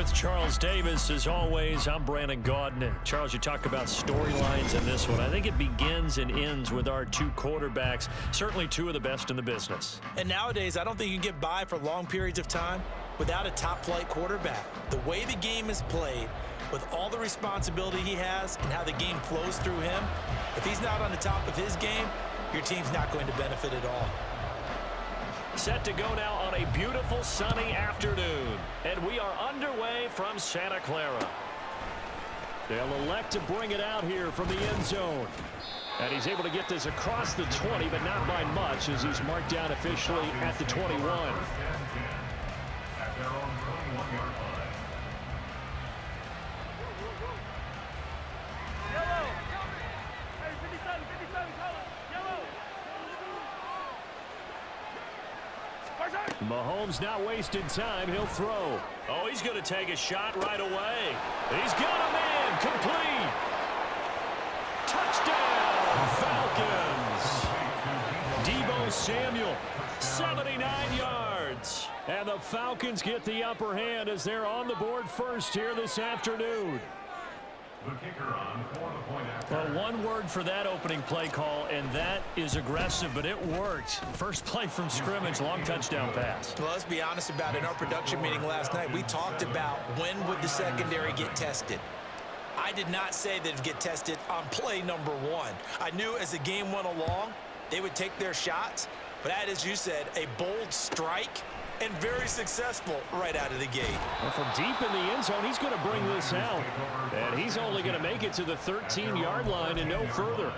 with Charles Davis. As always, I'm Brandon Gaudin. Charles, you talk about storylines in this one. I think it begins and ends with our two quarterbacks, certainly two of the best in the business. And nowadays, I don't think you can get by for long periods of time without a top-flight quarterback. The way the game is played, with all the responsibility he has and how the game flows through him, if he's not on the top of his game, your team's not going to benefit at all. Set to go now on a beautiful sunny afternoon. And we are underway from Santa Clara. They'll elect to bring it out here from the end zone. And he's able to get this across the 20, but not by much, as he's marked down officially at the 21. Mahomes not wasting time. He'll throw. Oh, he's going to take a shot right away. He's got him in. Complete. Touchdown, Falcons. Deebo Samuel, 79 yards. And the Falcons get the upper hand as they're on the board first here this afternoon. Well, one word for that opening play call, and that is aggressive, but it worked. First play from scrimmage, long touchdown pass. Well, let's be honest about it. In our production meeting last night, we talked about when would the secondary get tested. I did not say they'd get tested on play number one. I knew as the game went along, they would take their shots, but that, as you said, a bold strike and very successful right out of the gate. Well, from deep in the end zone, he's going to bring this out. And he's only going to make it to the 13-yard line and no further.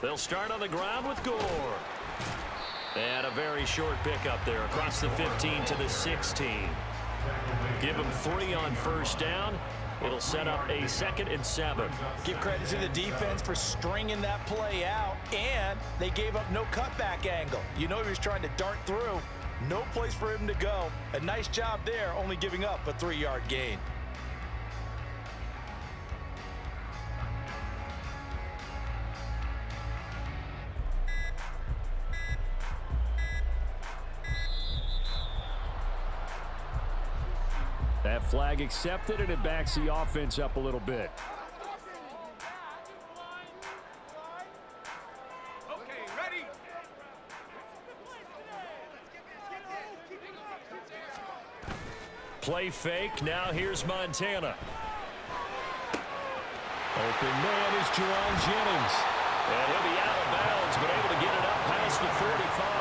They'll start on the ground with Gore. And a very short pickup there across the 15 to the 16. Give them 3 on first down. It'll set up a 2nd and 7. Give credit to the defense for stringing that play out, and they gave up no cutback angle. You know he was trying to dart through. No place for him to go. A nice job there, only giving up a 3-yard gain. That flag accepted, and it backs the offense up a little bit. Okay, ready. Play fake. Now here's Montana. Open man is Jerron Jennings. And he'll be out of bounds, but able to get it up past the 45.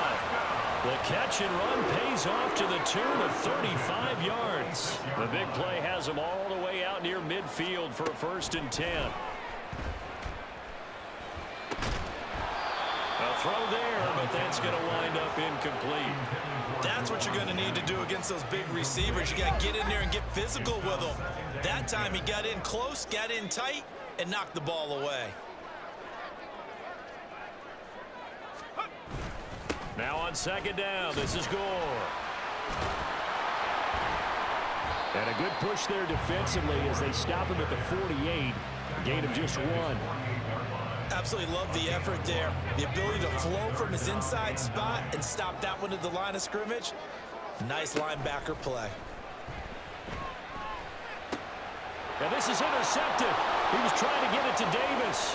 The catch and run pays off to the tune of 35 yards. The big play has him all the way out near midfield for a 1st and 10. A throw there, but that's going to wind up incomplete. That's what you're going to need to do against those big receivers. You got to get in there and get physical with them. That time he got in close, got in tight, and knocked the ball away. Now on 2nd down, this is Gore. And a good push there defensively as they stop him at the 48. Gain of just 1. Absolutely love the effort there. The ability to flow from his inside spot and stop that one at the line of scrimmage. Nice linebacker play. And this is intercepted. He was trying to get it to Davis.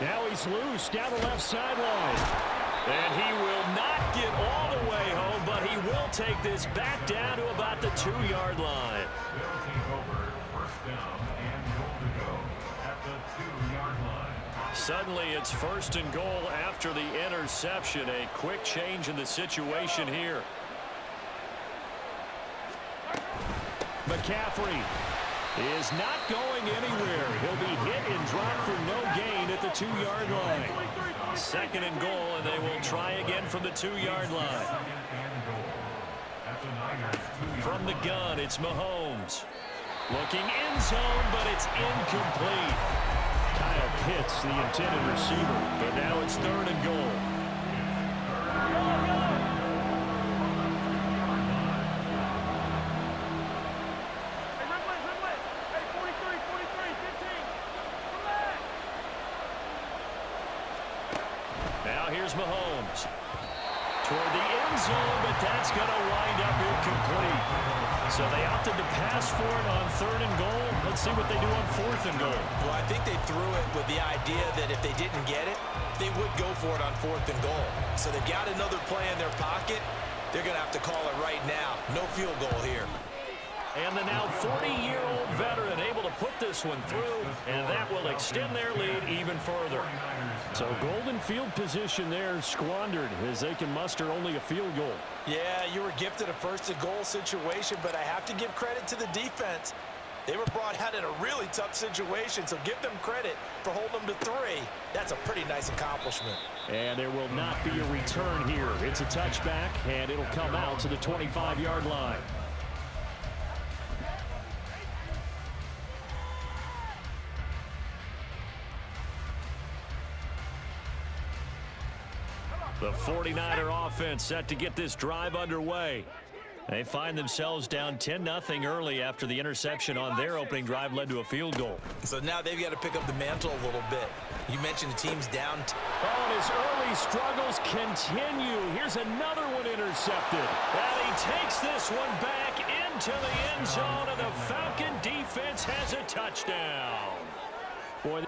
Now he's loose down the left sideline. And he will not get all the way home, but he will take this back down to about the 2-yard line. Suddenly it's 1st and goal after the interception. A quick change in the situation here. McCaffrey is not going anywhere. He'll be hit and dropped for no gain at the 2-yard line. 2nd and goal, and they will try again from the 2-yard line. From the gun, it's Mahomes. Looking end zone, but it's incomplete. Kyle Pitts, the intended receiver, but now it's 3rd and goal. Now here's Mahomes. Toward the end zone, but that's going to wind up incomplete. So they opted to pass for it on 3rd and goal. Let's see what they do on 4th and goal. Well, I think they threw it with the idea that if they didn't get it, they would go for it on 4th and goal. So they've got another play in their pocket. They're going to have to call it right now. No field goal here. And the now 40-year-old veteran able to put this one through, and that will extend their lead even further. So golden field position there squandered as they can muster only a field goal. Yeah, you were gifted a 1st and goal situation, but I have to give credit to the defense. They were brought out in a really tough situation, so give them credit for holding them to 3. That's a pretty nice accomplishment. And there will not be a return here. It's a touchback, and it'll come out to the 25-yard line. The 49er offense set to get this drive underway. They find themselves down 10-0 early after the interception on their opening drive led to a field goal. So now they've got to pick up the mantle a little bit. You mentioned the team's down. Oh, and his early struggles continue. Here's another one intercepted. And he takes this one back into the end zone, and the Falcon defense has a touchdown. Boy,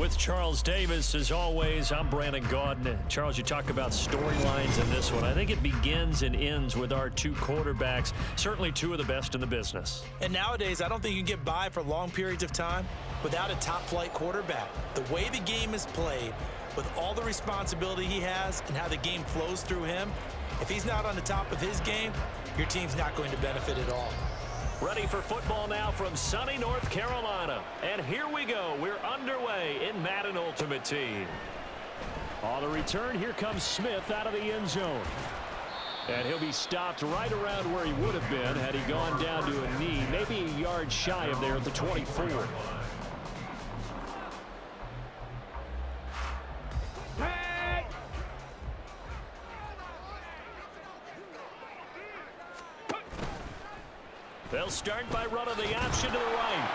with Charles Davis. As always, I'm Brandon Gaudin. Charles, you talk about storylines in this one. I think it begins and ends with our two quarterbacks, certainly two of the best in the business. And nowadays, I don't think you can get by for long periods of time without a top-flight quarterback. The way the game is played, with all the responsibility he has and how the game flows through him, if he's not on the top of his game, your team's not going to benefit at all. Ready for football now from sunny North Carolina. And here we go. We're underway in Madden Ultimate Team. On the return, here comes Smith out of the end zone. And he'll be stopped right around where he would have been had he gone down to a knee, maybe a yard shy of there at the 24. They'll start by running the option to the right.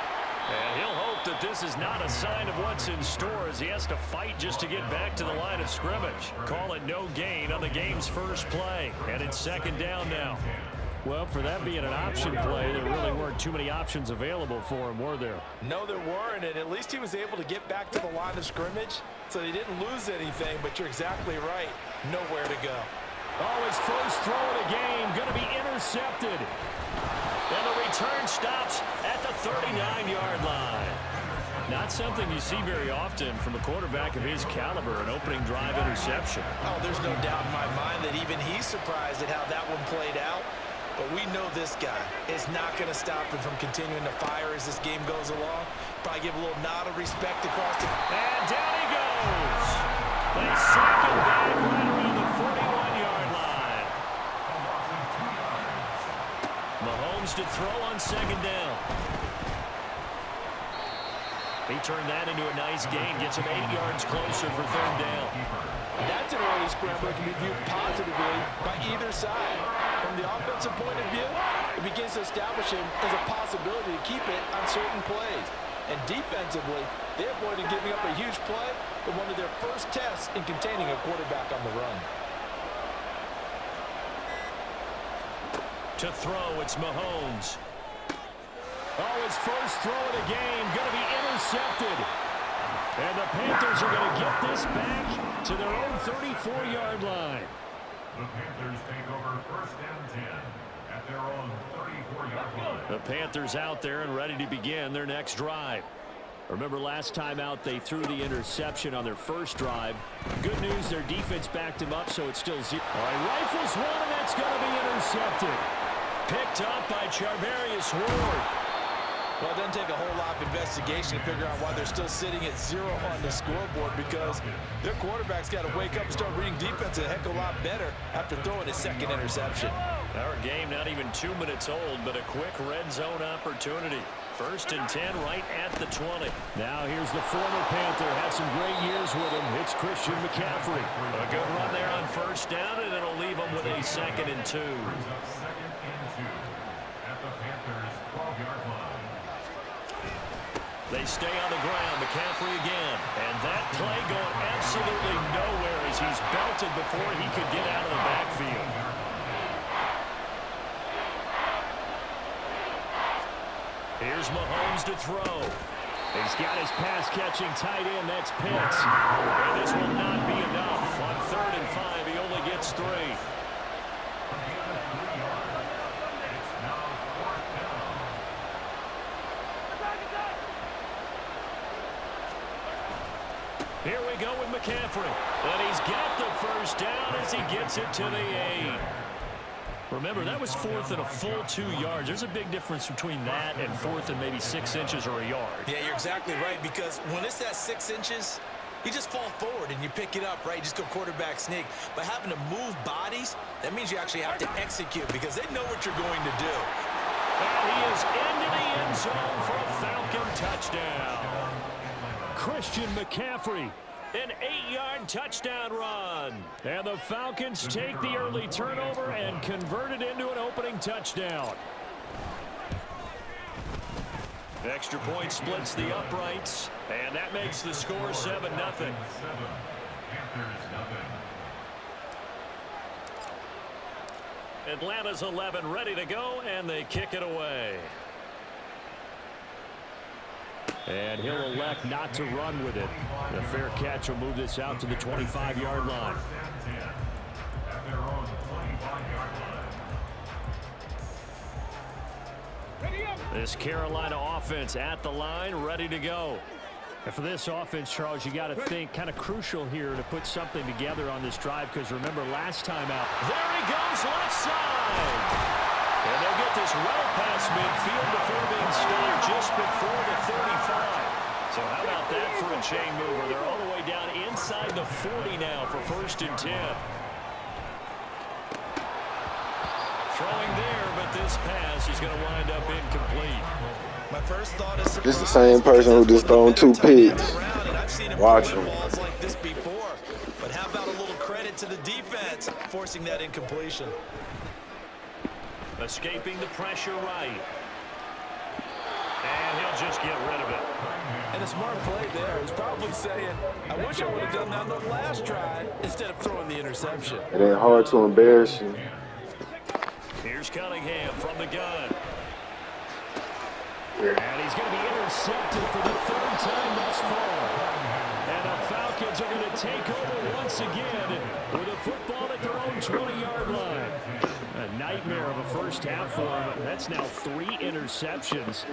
And he'll hope that this is not a sign of what's in store as he has to fight just to get back to the line of scrimmage. Call it no gain on the game's first play. And it's second down now. Well, for that being an option play, there really weren't too many options available for him, were there? No, there weren't, and at least he was able to get back to the line of scrimmage, so he didn't lose anything, but you're exactly right. Nowhere to go. Oh, his first throw of the game going to be intercepted. And the return stops at the 39-yard line. Not something you see very often from a quarterback of his caliber, an opening drive interception. Oh, there's no doubt in my mind that even he's surprised at how that one played out. But we know this guy is not going to stop him from continuing to fire as this game goes along. Probably give a little nod of respect across the... And down he goes. They sack him back right around the 41-yard line. Mahomes to throw on second down. He turned that into a nice gain, gets him 8 yards closer for third down. That's an early scramble that can be viewed positively by either side. From the offensive point of view, it begins to establish him as a possibility to keep it on certain plays. And defensively, they avoided giving up a huge play with one of their first tests in containing a quarterback on the run. To throw, it's Mahomes. Oh, his first throw of the game going to be intercepted. And the Panthers are going to get this back to their own 34-yard line. The Panthers take over first and 10 at their own 34-yard line. The Panthers out there and ready to begin their next drive. Remember last time out they threw the interception on their first drive. Good news, their defense backed him up, so it's still 0. All right, rifles one, and that's going to be intercepted. Picked up by Charvarius Ward. Well, it doesn't take a whole lot of investigation to figure out why they're still sitting at 0 on the scoreboard, because their quarterback's got to wake up and start reading defense a heck of a lot better after throwing his second interception. Our game not even 2 minutes old, but a quick red zone opportunity. First and 10 right at the 20. Now here's the former Panther. Had some great years with him. It's Christian McCaffrey. A good run there on first down, and it'll leave him with a 2nd and 2. Brings up 2nd and 2 at the Panthers' 12-yard line. They stay on the ground. McCaffrey again. And that play going absolutely nowhere as he's belted before he could get out of the backfield. Here's Mahomes to throw. He's got his pass-catching tight end. That's Pitts. And this will not be enough. On 3rd and 5, he only gets 3. Here we go with McCaffrey. And he's got the first down as he gets it to the 8. Remember, that was 4th and a full 2 yards. There's a big difference between that and 4th and maybe 6 inches or a yard. Yeah, you're exactly right, because when it's that 6 inches, you just fall forward and you pick it up, right? You just go quarterback sneak. But having to move bodies, that means you actually have to execute because they know what you're going to do. And he is into the end zone for a Falcon touchdown. Christian McCaffrey, an 8-yard touchdown run. And the Falcons take the early turnover and convert it into an opening touchdown. Extra point splits the uprights, and that makes the score 7-0. Panthers 0. Atlanta's 11 ready to go, and they kick it away. And he'll elect not to run with it. The fair catch will move this out to the 25-yard line. This Carolina offense at the line, ready to go. And for this offense, Charles, you got to think kind of crucial here to put something together on this drive, because remember last time out, there he goes left side. And they'll get this well past midfield before being stopped just before the 35. So how about that for a chain mover? They're all the way down inside the 40 now for 1st and 10. Throwing there, but this pass is going to wind up incomplete. My first thought is this is the same person who just thrown 2 picks. Watch him. Balls like this before. But how about a little credit to the defense forcing that incompletion? Escaping the pressure right. And he'll just get rid of it. And a smart play there is probably saying, I wish I would have done that on the last drive instead of throwing the interception. It ain't hard to embarrass you. Here's Cunningham from the gun. And he's going to be intercepted for the 3rd time thus far. And the Falcons are going to take over once again with a football at their own 20-yard line. A nightmare of a first half for him. That's now 3 interceptions.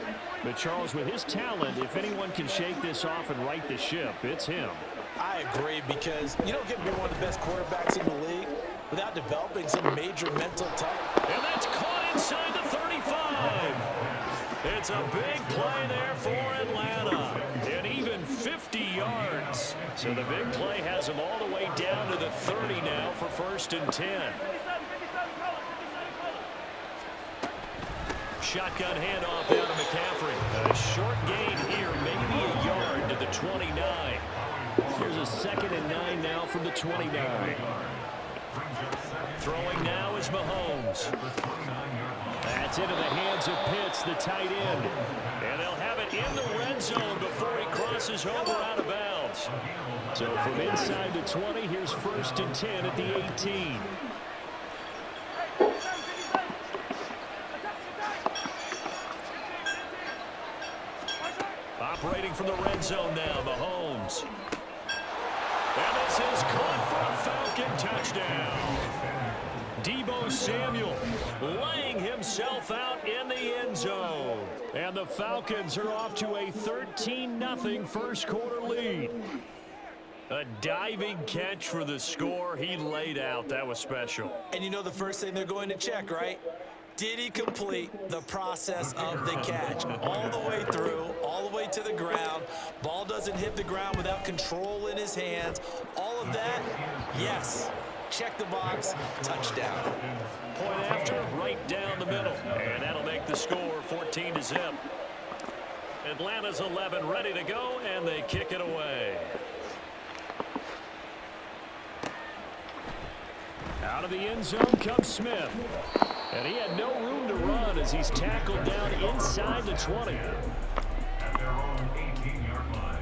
But Charles, with his talent, if anyone can shake this off and right the ship, it's him. I agree, because you don't get to be one of the best quarterbacks in the league without developing some major mental toughness. And that's caught inside the 35. It's a big play there for Atlanta. And even 50 yards. So the big play has them all the way down to the 30 now for 1st and 10. Shotgun handoff down to McCaffrey. A short gain here, maybe a yard to the 29. Here's a 2nd and 9 now from the 29. Throwing now is Mahomes. That's into the hands of Pitts, the tight end. And they'll have it in the red zone before he crosses over out of bounds. So from inside the 20, here's 1st and 10 at the 18. Operating from the red zone now, Mahomes. And this is caught for a Falcon touchdown. Deebo Samuel laying himself out in the end zone. And the Falcons are off to a 13-0 first quarter lead. A diving catch for the score. He laid out. That was special. And you know the first thing they're going to check, right? Did he complete the process of the catch? All the way through, all the way to the ground. Ball doesn't hit the ground without control in his hands. All of that, yes. Check the box, touchdown. Point after, right down the middle. And that'll make the score 14-0. Atlanta's 11 ready to go, and they kick it away. Out of the end zone comes Smith. And he had no room to run as he's tackled down inside the 20. At their own 18-yard line.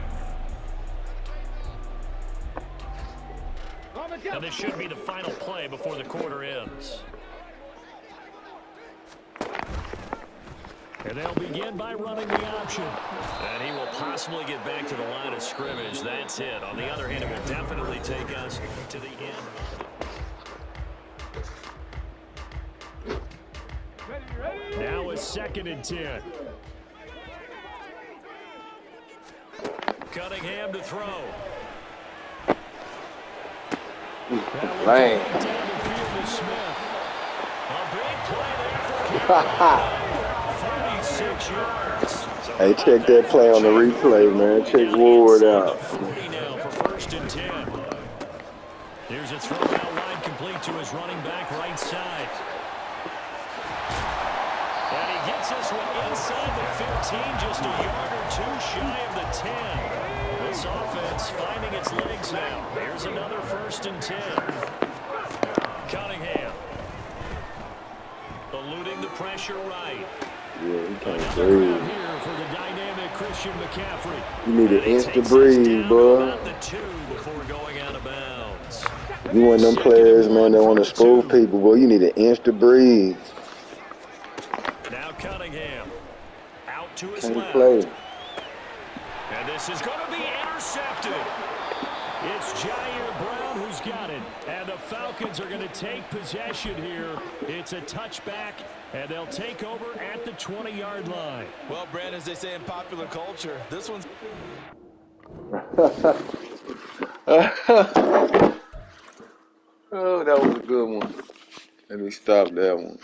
And this should be the final play before the quarter ends. And they'll begin by running the option. And he will possibly get back to the line of scrimmage. That's it. On the other hand, it will definitely take us to the end. Now a 2nd and 10. Cunningham to throw. Lane. Hey, check that play on the replay, man. Check Ward out. 40 now for 1st and 10. Here's a throw out line complete to his running back right side. And he gets this one inside the 15, just a yard or 2 shy of the 10. This offense finding its legs now. Here's another 1st and 10. Cunningham. Eluding the pressure right. Yeah, he can't breathe. Here for the dynamic Christian McCaffrey. You need an instant breathe, bro. The 2 before going out of bounds. You one of them players, man, that want to spoil people, boy. You need an instant breathe. Now Cunningham out to his Can't left. play. This is going to be intercepted. It's Jair Brown who's got it. And the Falcons are going to take possession here. It's a touchback, and they'll take over at the 20-yard line. Well, Brandon, as they say in popular culture, this one's... Oh, that was a good one. Let me stop that one.